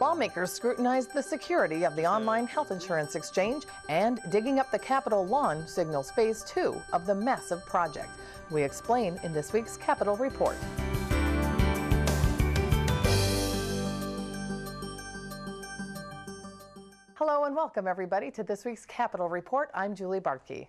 Lawmakers scrutinized the security of the online health insurance exchange, and digging up the Capitol lawn signals phase 2 of the massive project. We explain in this week's Capitol Report. Hello and welcome everybody to this week's Capitol Report. I'm Julie Bartke.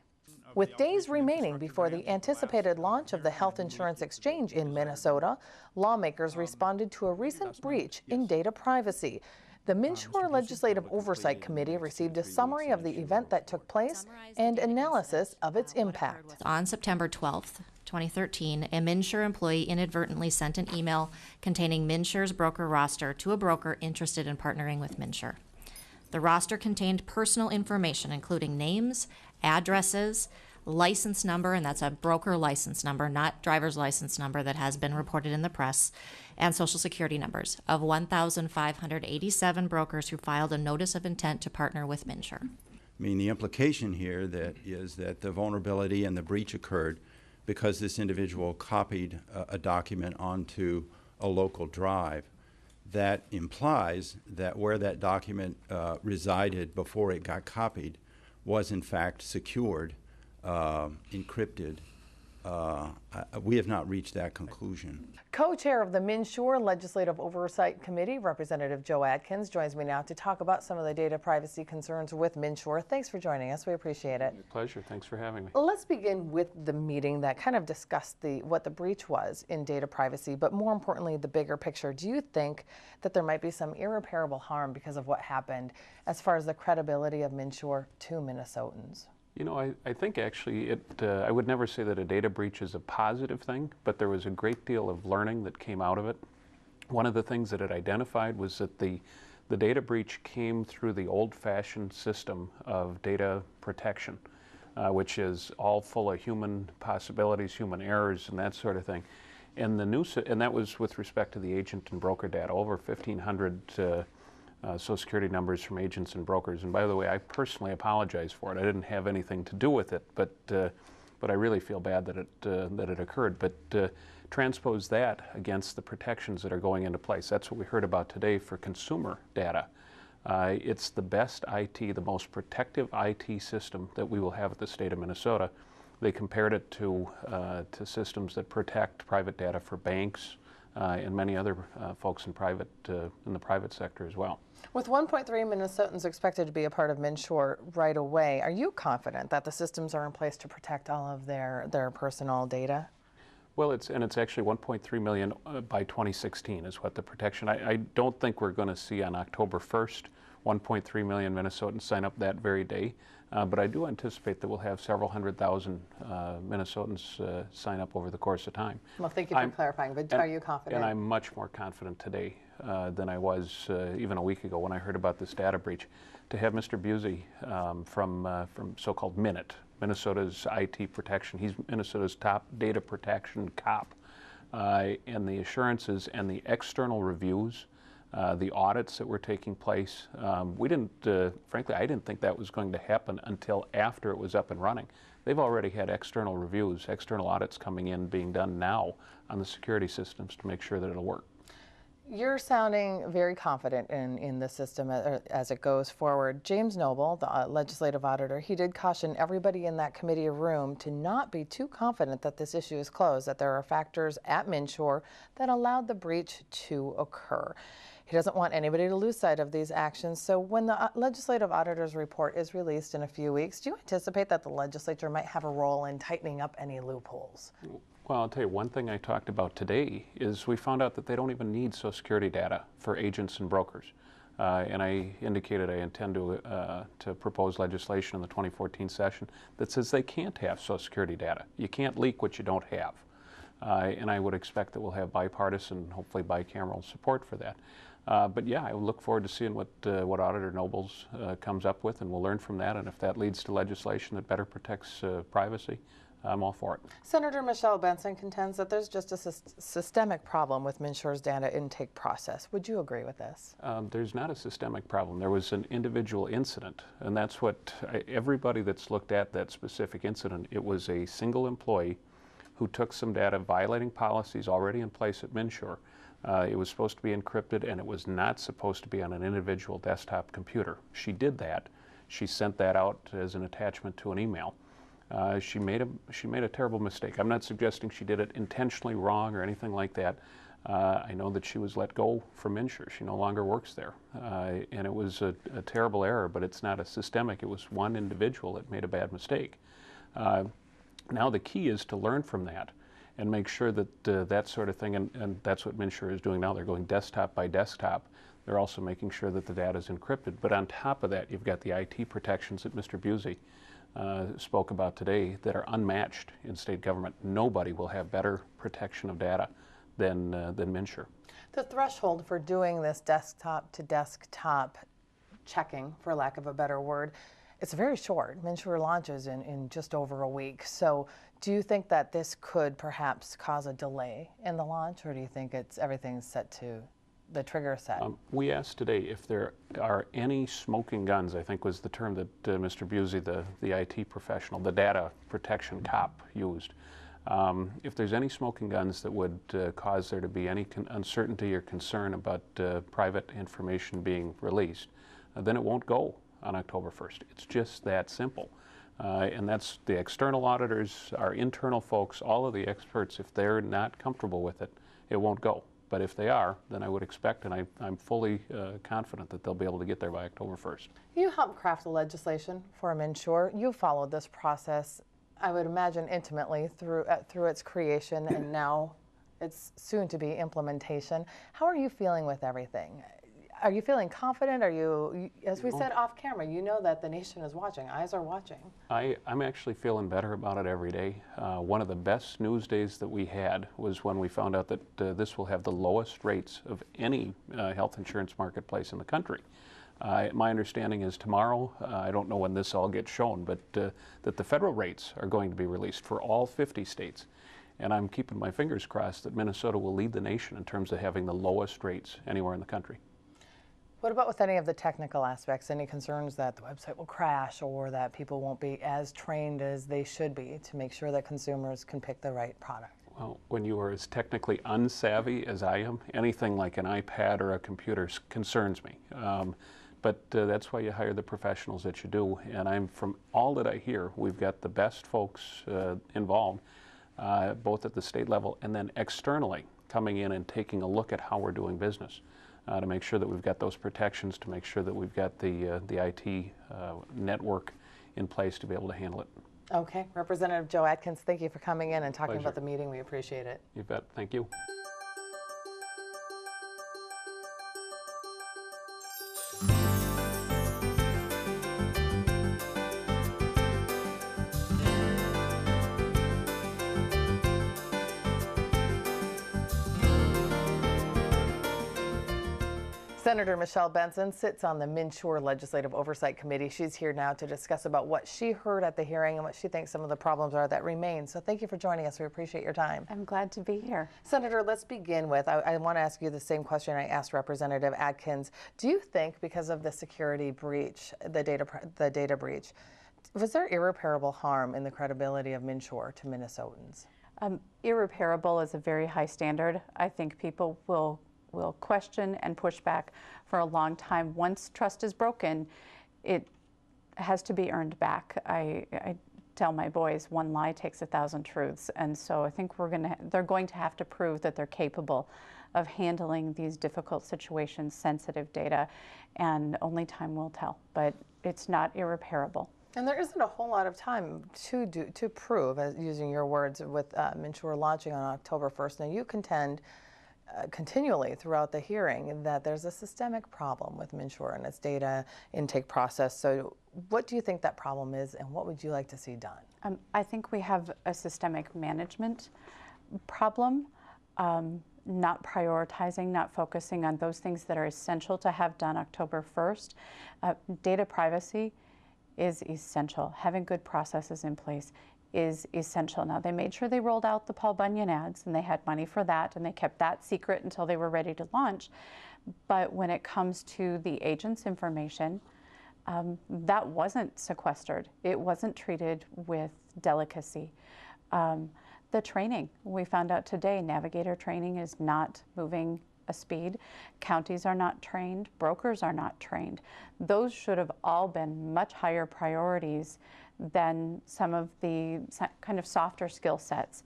With days remaining before the anticipated launch of the health insurance exchange in Minnesota, lawmakers responded to a recent breach in data privacy. The MnSure Legislative Oversight Committee received a summary of the event that took place and analysis of its impact. On September 12th, 2013, a MnSure employee inadvertently sent an email containing MnSure's broker roster to a broker interested in partnering with MnSure. The roster contained personal information, including names, addresses, license number, and that's a broker license number, not driver's license number that has been reported in the press, and social security numbers of 1,587 brokers who filed a notice of intent to partner with MnSure. I mean, the implication here is that the vulnerability and the breach occurred because this individual copied a document onto a local drive. That implies that where that document resided before it got copied was in fact secured, encrypted. We have not reached that conclusion. Co-chair of the MnSure Legislative Oversight Committee, Representative Joe Adkins, joins me now to talk about some of the data privacy concerns with MnSure. Thanks for joining us. We appreciate it. My pleasure. Thanks for having me. Let's begin with the meeting that kind of discussed what the breach was in data privacy, but more importantly, the bigger picture. Do you think that there might be some irreparable harm because of what happened as far as the credibility of MnSure to Minnesotans? You know, I think actually I would never say that a data breach is a positive thing, but there was a great deal of learning that came out of it. One of the things that it identified was that the data breach came through the old-fashioned system of data protection, which is all full of human possibilities, human errors, and that sort of thing. And that was with respect to the agent and broker data, over 1,500 Social Security numbers from agents and brokers. And by the way, I personally apologize for it. I didn't have anything to do with it, but I really feel bad that it occurred. But transpose that against the protections that are going into place. That's what we heard about today for consumer data. It's the best IT, the most protective IT system that we will have at the state of Minnesota. They compared it to systems that protect private data for banks, and many other folks in the private sector as well. With 1.3 Minnesotans expected to be a part of MnSure right away, are you confident that the systems are in place to protect all of their personal data? Well, it's actually 1.3 million by 2016 is what the protection. I don't think we're going to see on October 1st 1.3 million Minnesotans sign up that very day. But I do anticipate that we'll have several 100,000 Minnesotans sign up over the course of time. Well, thank you for clarifying, but are you confident? And I'm much more confident today than I was even a week ago when I heard about this data breach. To have Mr. Busey from so-called Minnesota's IT protection, he's Minnesota's top data protection cop, and the assurances and the external reviews, the audits that were taking place, frankly, I didn't think that was going to happen until after it was up and running. They've already had external reviews, external audits coming in, being done now on the security systems to make sure that it'll work. You're sounding very confident in the system as it goes forward. James Noble, the legislative auditor, he did caution everybody in that committee room to not be too confident that this issue is closed, that there are factors at MnSure that allowed the breach to occur. He doesn't want anybody to lose sight of these actions. So when the legislative auditor's report is released in a few weeks, do you anticipate that the legislature might have a role in tightening up any loopholes? Well, I'll tell you, one thing I talked about today is we found out that they don't even need Social Security data for agents and brokers. And I indicated I intend to propose legislation in the 2014 session that says they can't have Social Security data. You can't leak what you don't have. And I would expect that we'll have bipartisan, hopefully bicameral support for that. But yeah, I look forward to seeing what Auditor Nobles comes up with, and we'll learn from that. And if that leads to legislation that better protects privacy, I'm all for it. Senator Michelle Benson contends that there's just a systemic problem with MnSure's data intake process. Would you agree with this? There's not a systemic problem. There was an individual incident, and that's what everybody that's looked at that specific incident, it was a single employee who took some data violating policies already in place at MnSure. It was supposed to be encrypted, and it was not supposed to be on an individual desktop computer. She did that. She sent that out as an attachment to an email. She made a terrible mistake. I'm not suggesting she did it intentionally wrong or anything like that. I know that she was let go from MnSure. She no longer works there. And it was a terrible error, but it's not a systemic. It was one individual that made a bad mistake. Now the key is to learn from that and make sure that that sort of thing, and that's what MnSure is doing now. They're going desktop by desktop. They're also making sure that the data is encrypted. But on top of that, you've got the IT protections that Mr. Busey spoke about today that are unmatched in state government. Nobody will have better protection of data than MnSure. The threshold for doing this desktop to desktop checking, for lack of a better word, it's very short. MnSure launches in just over a week. So do you think that this could perhaps cause a delay in the launch, or do you think everything's set to the trigger set? We asked today if there are any smoking guns, I think was the term that Mr. Busey, the IT professional, the data protection cop, used. If there's any smoking guns that would cause there to be any uncertainty or concern about private information being released, then it won't go on October 1st. It's just that simple. And that's the external auditors, our internal folks, all of the experts. If they're not comfortable with it, it won't go. But if they are, then I would expect, and I'm fully confident that they'll be able to get there by October 1st. You helped craft the legislation for MnSure. You followed this process, I would imagine, intimately through its creation, and now it's soon to be implementation. How are you feeling with everything? Are you feeling confident? Are you, as we said off camera, you know that the nation is watching, eyes are watching. I'm actually feeling better about it every day. One of the best news days that we had was when we found out that this will have the lowest rates of any health insurance marketplace in the country. My understanding is tomorrow, I don't know when this all gets shown, but that the federal rates are going to be released for all 50 states. And I'm keeping my fingers crossed that Minnesota will lead the nation in terms of having the lowest rates anywhere in the country. What about with any of the technical aspects? Any concerns that the website will crash or that people won't be as trained as they should be to make sure that consumers can pick the right product? Well, when you are as technically unsavvy as I am, anything like an iPad or a computer concerns me. But that's why you hire the professionals that you do. And from all that I hear, we've got the best folks involved, both at the state level and then externally coming in and taking a look at how we're doing business. To make sure that we've got those protections, to make sure that we've got the IT network in place to be able to handle it. Okay. Representative Joe Adkins, thank you for coming in and talking Pleasure. about the meeting. We appreciate it. You bet. Thank you. Senator Michelle Benson sits on the MnSure Legislative Oversight Committee. She's here now to discuss about what she heard at the hearing and what she thinks some of the problems are that remain. So thank you for joining us. We appreciate your time. I'm glad to be here. Senator, let's begin with, I want to ask you the same question I asked Representative Adkins. Do you think because of the security breach, the data breach, was there irreparable harm in the credibility of MnSure to Minnesotans? Irreparable is a very high standard. I think people will question and push back for a long time. Once trust is broken, it has to be earned back. I tell my boys, one lie takes 1,000 truths, and so I think they're going to have to prove that they're capable of handling these difficult situations, sensitive data, and only time will tell. But it's not irreparable. And there isn't a whole lot of time to prove, as using your words, with MnSure launching on October 1st. Now you contend continually throughout the hearing that there's a systemic problem with MnSure and its data intake process. So what do you think that problem is, and what would you like to see done? I think we have a systemic management problem, not prioritizing, not focusing on those things that are essential to have done October 1st. Data privacy is essential. Having good processes in place is essential. Now, they made sure they rolled out the Paul Bunyan ads, and they had money for that, and they kept that secret until they were ready to launch. But when it comes to the agent's information, that wasn't sequestered. It wasn't treated with delicacy. The training, we found out today, navigator training is not moving a speed. Counties are not trained, brokers are not trained. Those should have all been much higher priorities than some of the kind of softer skill sets.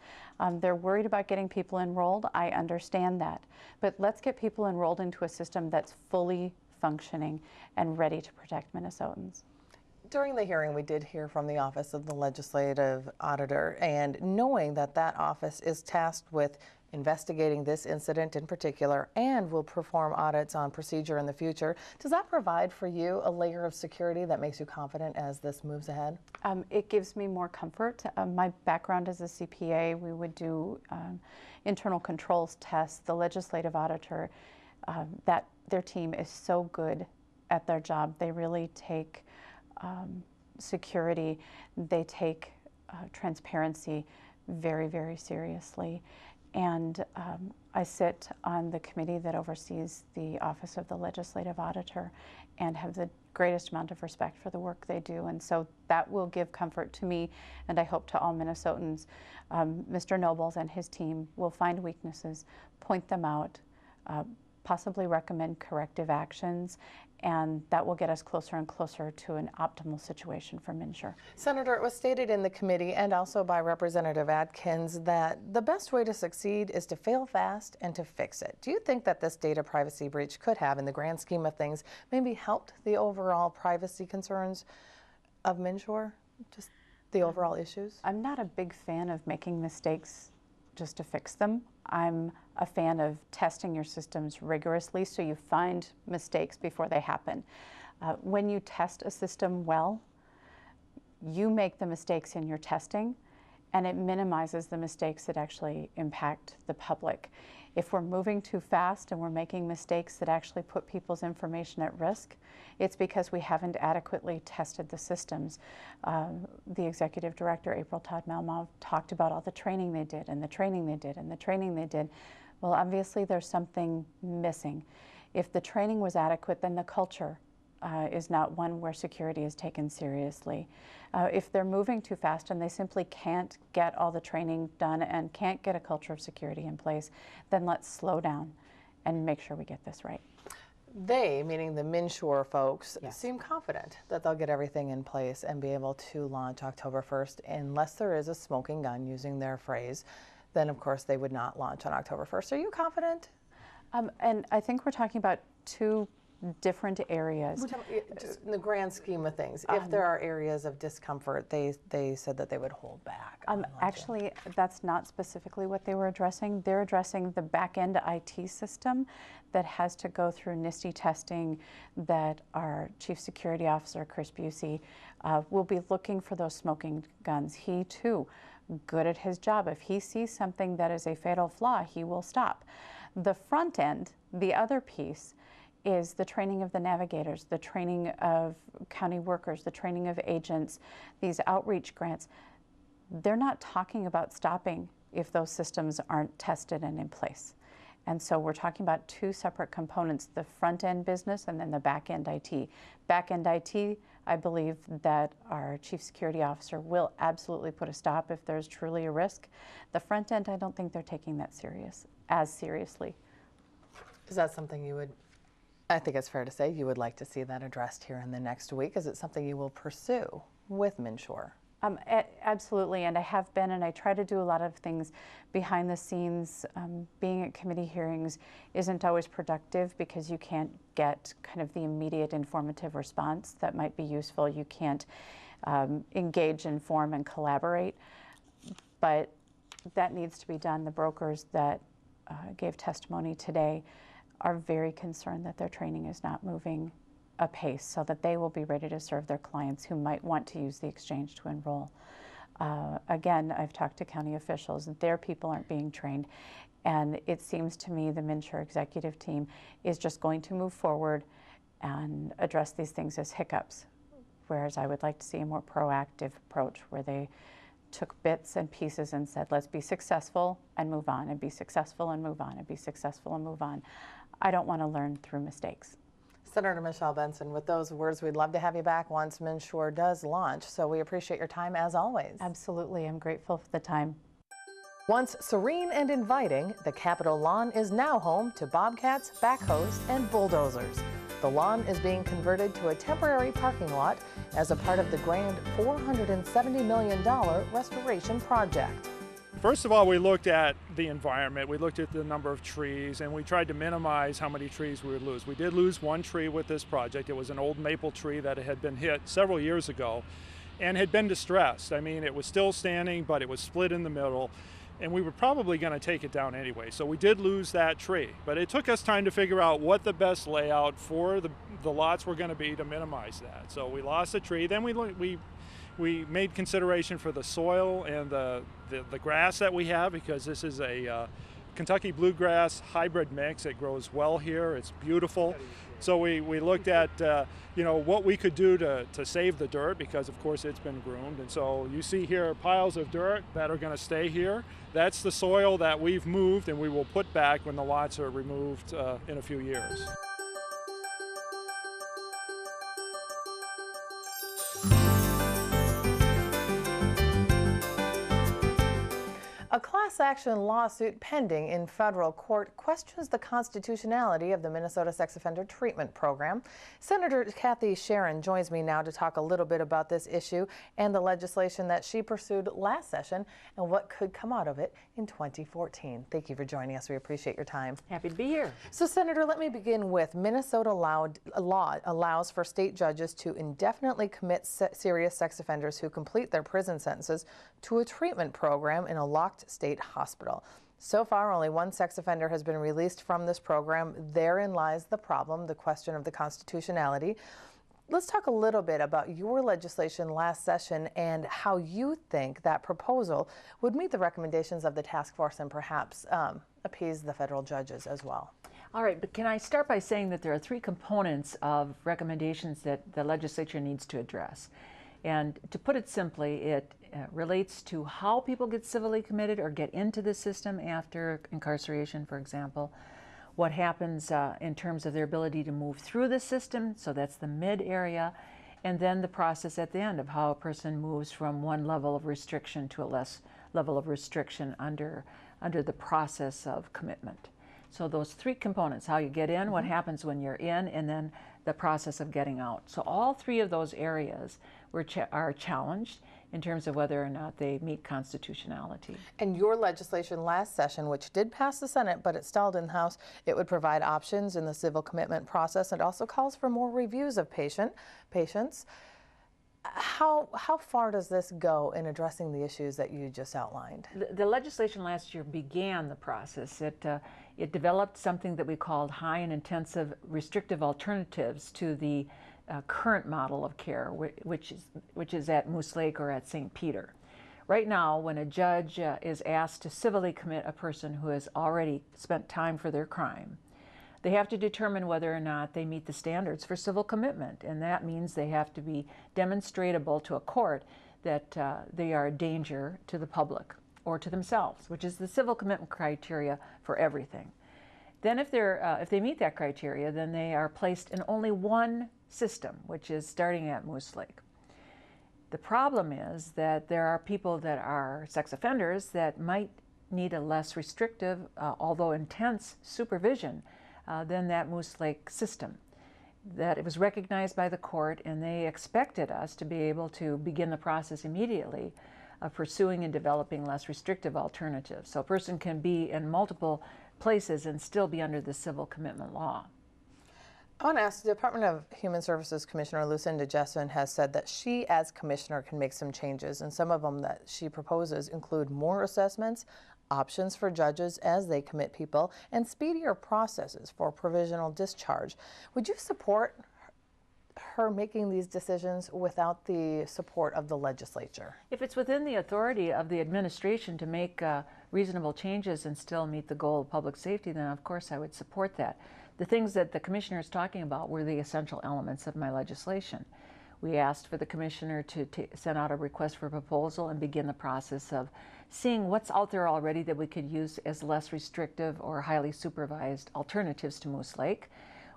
They're worried about getting people enrolled. I understand that. But let's get people enrolled into a system that's fully functioning and ready to protect Minnesotans. During the hearing, we did hear from the Office of the Legislative Auditor, and knowing that that office is tasked with investigating this incident in particular and will perform audits on procedure in the future, does that provide for you a layer of security that makes you confident as this moves ahead? It gives me more comfort. My background as a CPA, we would do internal controls tests. The legislative auditor, that their team is so good at their job. They really take security, they take transparency very, very seriously. And I sit on the committee that oversees the Office of the Legislative Auditor and have the greatest amount of respect for the work they do. And so that will give comfort to me, and I hope to all Minnesotans. Mr. Nobles and his team will find weaknesses, point them out, possibly recommend corrective actions, and that will get us closer and closer to an optimal situation for MnSure. Senator, it was stated in the committee and also by Representative Adkins that the best way to succeed is to fail fast and to fix it. Do you think that this data privacy breach could have, in the grand scheme of things, maybe helped the overall privacy concerns of MnSure, just the overall issues? I'm not a big fan of making mistakes just to fix them. I'm a fan of testing your systems rigorously so you find mistakes before they happen. When you test a system well, you make the mistakes in your testing, and it minimizes the mistakes that actually impact the public. If we're moving too fast and we're making mistakes that actually put people's information at risk, it's because we haven't adequately tested the systems. The executive director, April Todd Malmov, talked about all the training they did and the training they did and the training they did. Well, obviously there's something missing. If the training was adequate, then the culture is not one where security is taken seriously. If they're moving too fast and they simply can't get all the training done and can't get a culture of security in place, then let's slow down and make sure we get this right. They, meaning the MnSure folks, Yes. seem confident that they'll get everything in place and be able to launch October 1st, unless there is a smoking gun, using their phrase. Then, of course, they would not launch on October 1st. Are you confident? And I think we're talking about two different areas. Just in the grand scheme of things, if there are areas of discomfort, they said that they would hold back. on launching. Actually, that's not specifically what they were addressing. They're addressing the back-end IT system that has to go through NIST testing, that our Chief Security Officer, Chris Busey, will be looking for those smoking guns. He, too, good at his job. If he sees something that is a fatal flaw, he will stop. The front end, the other piece, is the training of the navigators, the training of county workers, the training of agents, these outreach grants. They're not talking about stopping if those systems aren't tested and in place. And so we're talking about two separate components, the front end business and then the back end IT. Back end IT, I believe that our Chief Security Officer will absolutely put a stop if there's truly a risk. The front end, I don't think they're taking that as seriously. Is that something you would, I think it's fair to say, you would like to see that addressed here in the next week? Is it something you will pursue with MnSure? Absolutely, and I have been, and I try to do a lot of things behind the scenes. Being at committee hearings isn't always productive because you can't get kind of the immediate informative response that might be useful. You can't engage, inform, and collaborate, but that needs to be done. The brokers that gave testimony today are very concerned that their training is not moving apace so that they will be ready to serve their clients who might want to use the exchange to enroll. Again, I've talked to county officials, their people aren't being trained, and it seems to me the MnSure executive team is just going to move forward and address these things as hiccups, whereas I would like to see a more proactive approach where they took bits and pieces and said, let's be successful and move on, and be successful and move on, and be successful and move on. I don't want to learn through mistakes. Senator Michelle Benson, with those words, we'd love to have you back once MnSure does launch. So we appreciate your time as always. Absolutely. I'm grateful for the time. Once serene and inviting, the Capitol lawn is now home to bobcats, backhoes, and bulldozers. The lawn is being converted to a temporary parking lot as a part of the grand $470 million restoration project. First of all, we looked at the environment, we looked at the number of trees, and we tried to minimize how many trees we would lose. We did lose one tree with this project. It was an old maple tree that had been hit several years ago and had been distressed. I mean, it was still standing, but it was split in the middle, and we were probably going to take it down anyway. So we did lose that tree, but it took us time to figure out what the best layout for the lots were going to be to minimize that. So we lost the tree, then we made consideration for the soil and the grass that we have, because this is a Kentucky bluegrass hybrid mix. It grows well here, it's beautiful. So we looked at what we could do to save the dirt, because of course it's been groomed. And so you see here piles of dirt that are going to stay here. That's the soil that we've moved and we will put back when the lots are removed in a few years. A class action lawsuit pending in federal court questions the constitutionality of the Minnesota Sex Offender Treatment Program. Senator Kathy Sheran joins me now to talk a little bit about this issue and the legislation that she pursued last session and what could come out of it in 2014. Thank you for joining us. We appreciate your time. Happy to be here. So, Senator, let me begin with Minnesota law allows for state judges to indefinitely commit serious sex offenders who complete their prison sentences to a treatment program in a locked state hospital. So far, only one sex offender has been released from this program. Therein lies the problem, the question of the constitutionality. Let's talk a little bit about your legislation last session and how you think that proposal would meet the recommendations of the task force and perhaps appease the federal judges as well. All right, but can I start by saying that there are three components of recommendations that the legislature needs to address. And to put it simply, it relates to how people get civilly committed or get into the system after incarceration, for example. What happens in terms of their ability to move through the system, so that's the mid area, and then the process at the end of how a person moves from one level of restriction to a less level of restriction under the process of commitment. So those three components, how you get in, what happens when you're in, and then the process of getting out. So all three of those areas are challenged in terms of whether or not they meet constitutionality. And your legislation last session, which did pass the Senate, but it stalled in the House, it would provide options in the civil commitment process. It also calls for more reviews of patients. How far does this go in addressing the issues that you just outlined? The legislation last year began the process. It developed something that we called high and intensive restrictive alternatives to the current model of care, which is at Moose Lake or at St. Peter. Right now, when a judge is asked to civilly commit a person who has already spent time for their crime, they have to determine whether or not they meet the standards for civil commitment, and that means they have to be demonstrable to a court that they are a danger to the public or to themselves, which is the civil commitment criteria for everything. Then if they meet that criteria, then they are placed in only one system, which is starting at Moose Lake. The problem is that there are people that are sex offenders that might need a less restrictive, although intense supervision than that Moose Lake system. That it was recognized by the court, and they expected us to be able to begin the process immediately of pursuing and developing less restrictive alternatives. So a person can be in multiple places and still be under the civil commitment law. I want to ask, the Department of Human Services Commissioner Lucinda Jesson has said that she, as commissioner, can make some changes, and some of them that she proposes include more assessments, options for judges as they commit people, and speedier processes for provisional discharge. Would you support her making these decisions without the support of the legislature? If it's within the authority of the administration to make reasonable changes and still meet the goal of public safety, then of course I would support that. The things that the commissioner is talking about were the essential elements of my legislation. We asked for the commissioner to send out a request for proposal and begin the process of seeing what's out there already that we could use as less restrictive or highly supervised alternatives to Moose Lake.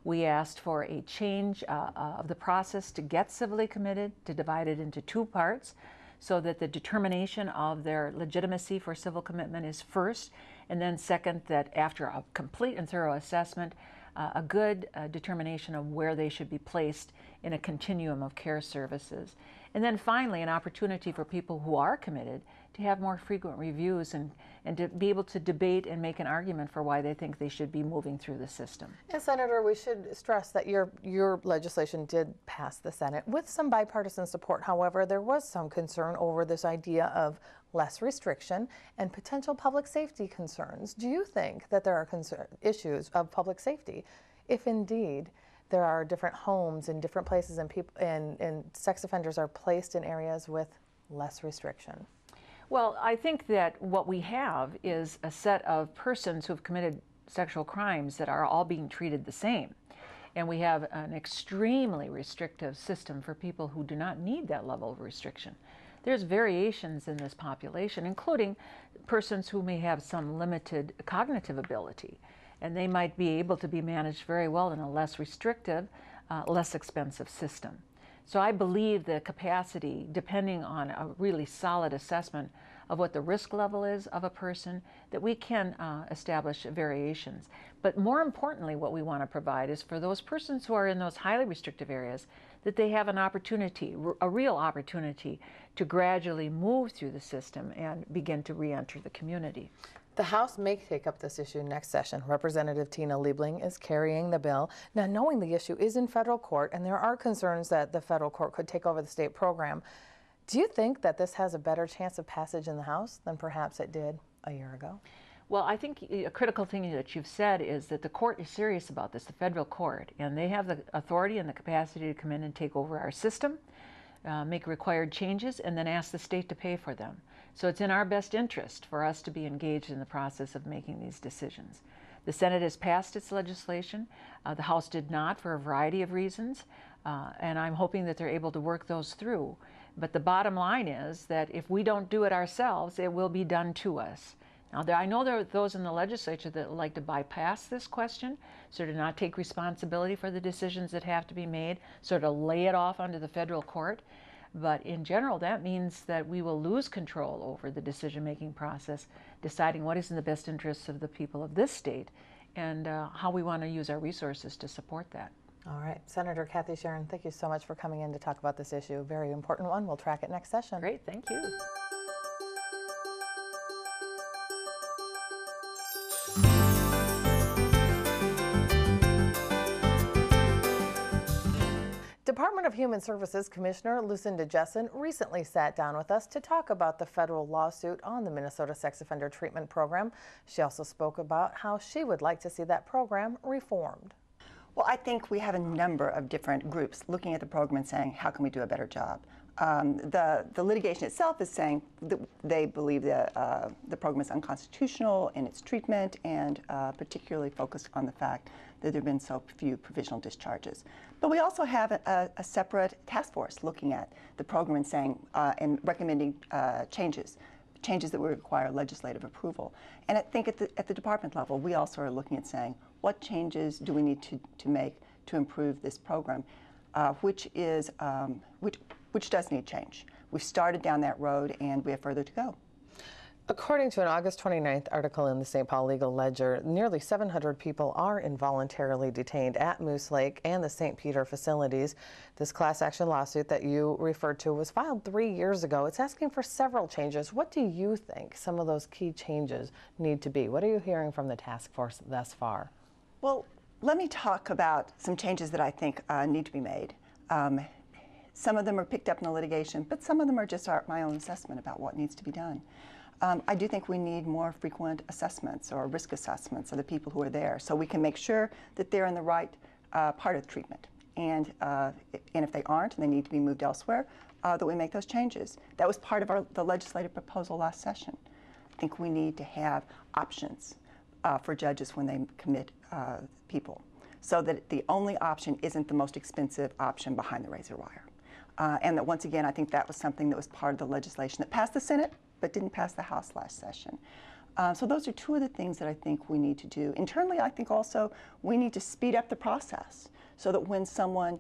We asked for a change of the process to get civilly committed, to divide it into two parts, so that the determination of their legitimacy for civil commitment is first, and then second, that after a complete and thorough assessment, a good determination of where they should be placed in a continuum of care services. And then finally, an opportunity for people who are committed to have more frequent reviews and to be able to debate and make an argument for why they think they should be moving through the system. And Senator, we should stress that your legislation did pass the Senate with some bipartisan support. However, there was some concern over this idea of less restriction and potential public safety concerns. Do you think that there are issues of public safety if indeed there are different homes in different places and people and sex offenders are placed in areas with less restriction? Well, I think that what we have is a set of persons who have committed sexual crimes that are all being treated the same. And we have an extremely restrictive system for people who do not need that level of restriction. There's variations in this population, including persons who may have some limited cognitive ability, and they might be able to be managed very well in a less restrictive, less expensive system. So I believe the capacity, depending on a really solid assessment of what the risk level is of a person, that we can establish variations. But more importantly, what we want to provide is for those persons who are in those highly restrictive areas, that they have an opportunity, a real opportunity, to gradually move through the system and begin to re-enter the community. The House may take up this issue next session. Representative Tina Liebling is carrying the bill. Now, knowing the issue is in federal court and there are concerns that the federal court could take over the state program, do you think that this has a better chance of passage in the House than perhaps it did a year ago? Well, I think a critical thing that you've said is that the court is serious about this, the federal court, and they have the authority and the capacity to come in and take over our system, make required changes, and then ask the state to pay for them. So it's in our best interest for us to be engaged in the process of making these decisions. The Senate has passed its legislation. The House did not for a variety of reasons, and I'm hoping that they're able to work those through. But the bottom line is that if we don't do it ourselves, it will be done to us. Now, I know there are those in the legislature that like to bypass this question, so to not take responsibility for the decisions that have to be made, sort of lay it off onto the federal court. But in general, that means that we will lose control over the decision-making process, deciding what is in the best interests of the people of this state and how we want to use our resources to support that. All right. Senator Kathy Sheran, thank you so much for coming in to talk about this issue. Very important one. We'll track it next session. Great. Thank you. Department of Human Services Commissioner Lucinda Jesson recently sat down with us to talk about the federal lawsuit on the Minnesota Sex Offender Treatment Program. She also spoke about how she would like to see that program reformed. Well, I think we have a number of different groups looking at the program and saying, how can we do a better job? The litigation itself is saying that they believe that the program is unconstitutional in its treatment and particularly focused on the fact that there have been so few provisional discharges. But we also have a separate task force looking at the program and saying and recommending changes that would require legislative approval. And I think at the department level, we also are looking at saying, what changes do we need to make to improve this program, which does need change. We've started down that road and we have further to go. According to an August 29th article in the St. Paul Legal Ledger, nearly 700 people are involuntarily detained at Moose Lake and the St. Peter facilities. This class action lawsuit that you referred to was filed 3 years ago. It's asking for several changes. What do you think some of those key changes need to be? What are you hearing from the task force thus far? Well, let me talk about some changes that I think need to be made. Some of them are picked up in the litigation, but some of them are just my own assessment about what needs to be done. I do think we need more frequent assessments or risk assessments of the people who are there so we can make sure that they're in the right part of the treatment. And if they aren't and they need to be moved elsewhere, that we make those changes. That was part of the legislative proposal last session. I think we need to have options for judges when they commit people so that the only option isn't the most expensive option behind the razor wire. And that once again, I think that was something that was part of the legislation that passed the Senate but didn't pass the House last session. So those are two of the things that I think we need to do. Internally, I think also we need to speed up the process so that when someone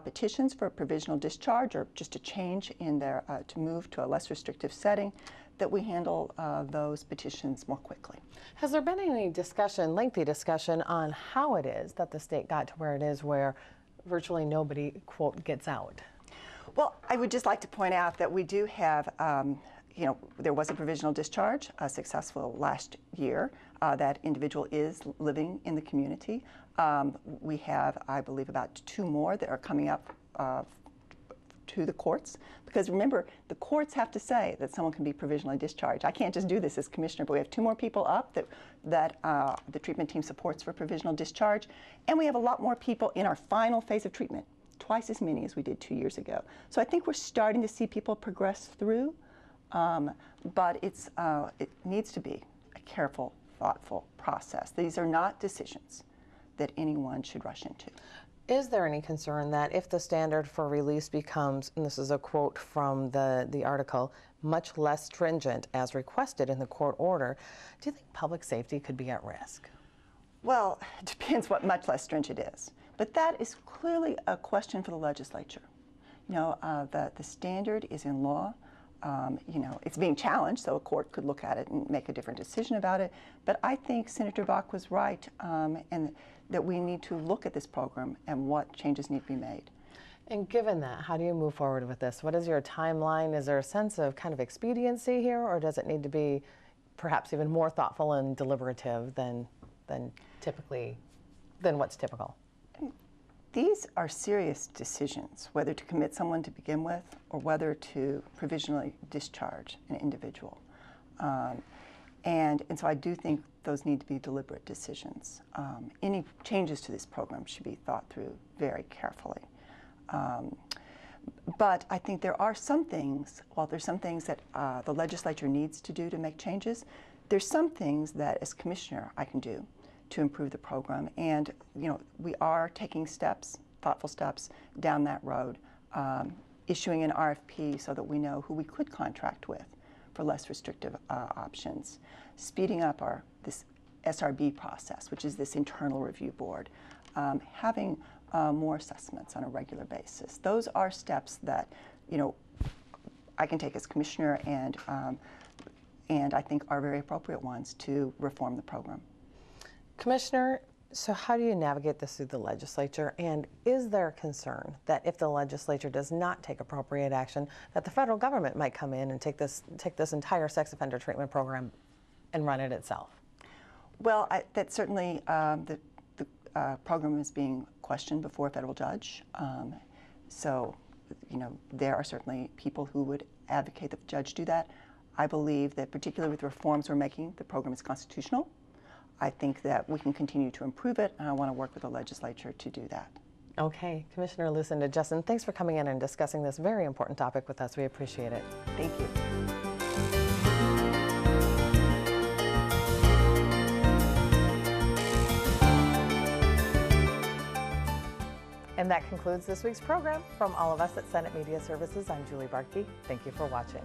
petitions for provisional discharge or just a change in their, to move to a less restrictive setting, that we handle those petitions more quickly. Has there been any discussion, lengthy discussion, on how it is that the state got to where it is, where virtually nobody, quote, gets out? Well, I would just like to point out that we do have, you know, there was a provisional discharge, successful last year. That individual is living in the community. We have, I believe, about 2 more that are coming up to the courts, because remember, the courts have to say that someone can be provisionally discharged. I can't just do this as commissioner, but we have 2 more people up that the treatment team supports for provisional discharge, and we have a lot more people in our final phase of treatment, twice as many as we did 2 years ago. So I think we're starting to see people progress through, but it needs to be a careful, thoughtful process. These are not decisions that anyone should rush into. Is there any concern that if the standard for release becomes, and this is a quote from the article, much less stringent as requested in the court order, do you think public safety could be at risk? Well, it depends what much less stringent is. But that is clearly a question for the legislature. You know, the standard is in law. You know, it's being challenged, so a court could look at it and make a different decision about it. But I think Senator Bach was right, and that we need to look at this program and what changes need to be made. And given that, how do you move forward with this? What is your timeline? Is there a sense of kind of expediency here, or does it need to be perhaps even more thoughtful and deliberative than what's typical? These are serious decisions, whether to commit someone to begin with or whether to provisionally discharge an individual. And so I do think those need to be deliberate decisions. Any changes to this program should be thought through very carefully. But I think there are some things, while there's some things that the legislature needs to do to make changes, there's some things that as commissioner I can do to improve the program. And you know, we are taking steps, thoughtful steps down that road, issuing an RFP so that we know who we could contract with for less restrictive options, speeding up this SRB process, which is this internal review board, having more assessments on a regular basis. Those are steps that, you know, I can take as commissioner, and I think are very appropriate ones to reform the program. Commissioner, so how do you navigate this through the legislature, and is there concern that if the legislature does not take appropriate action, that the federal government might come in and take this entire sex offender treatment program and run it itself? Well, that's certainly the program is being questioned before a federal judge. So, you know, there are certainly people who would advocate that the judge do that. I believe that particularly with the reforms we're making, the program is constitutional. I think that we can continue to improve it, and I want to work with the legislature to do that. Okay. Commissioner Lucinda Jesson, thanks for coming in and discussing this very important topic with us. We appreciate it. Thank you. And that concludes this week's program. From all of us at Senate Media Services, I'm Julie Barkey. Thank you for watching.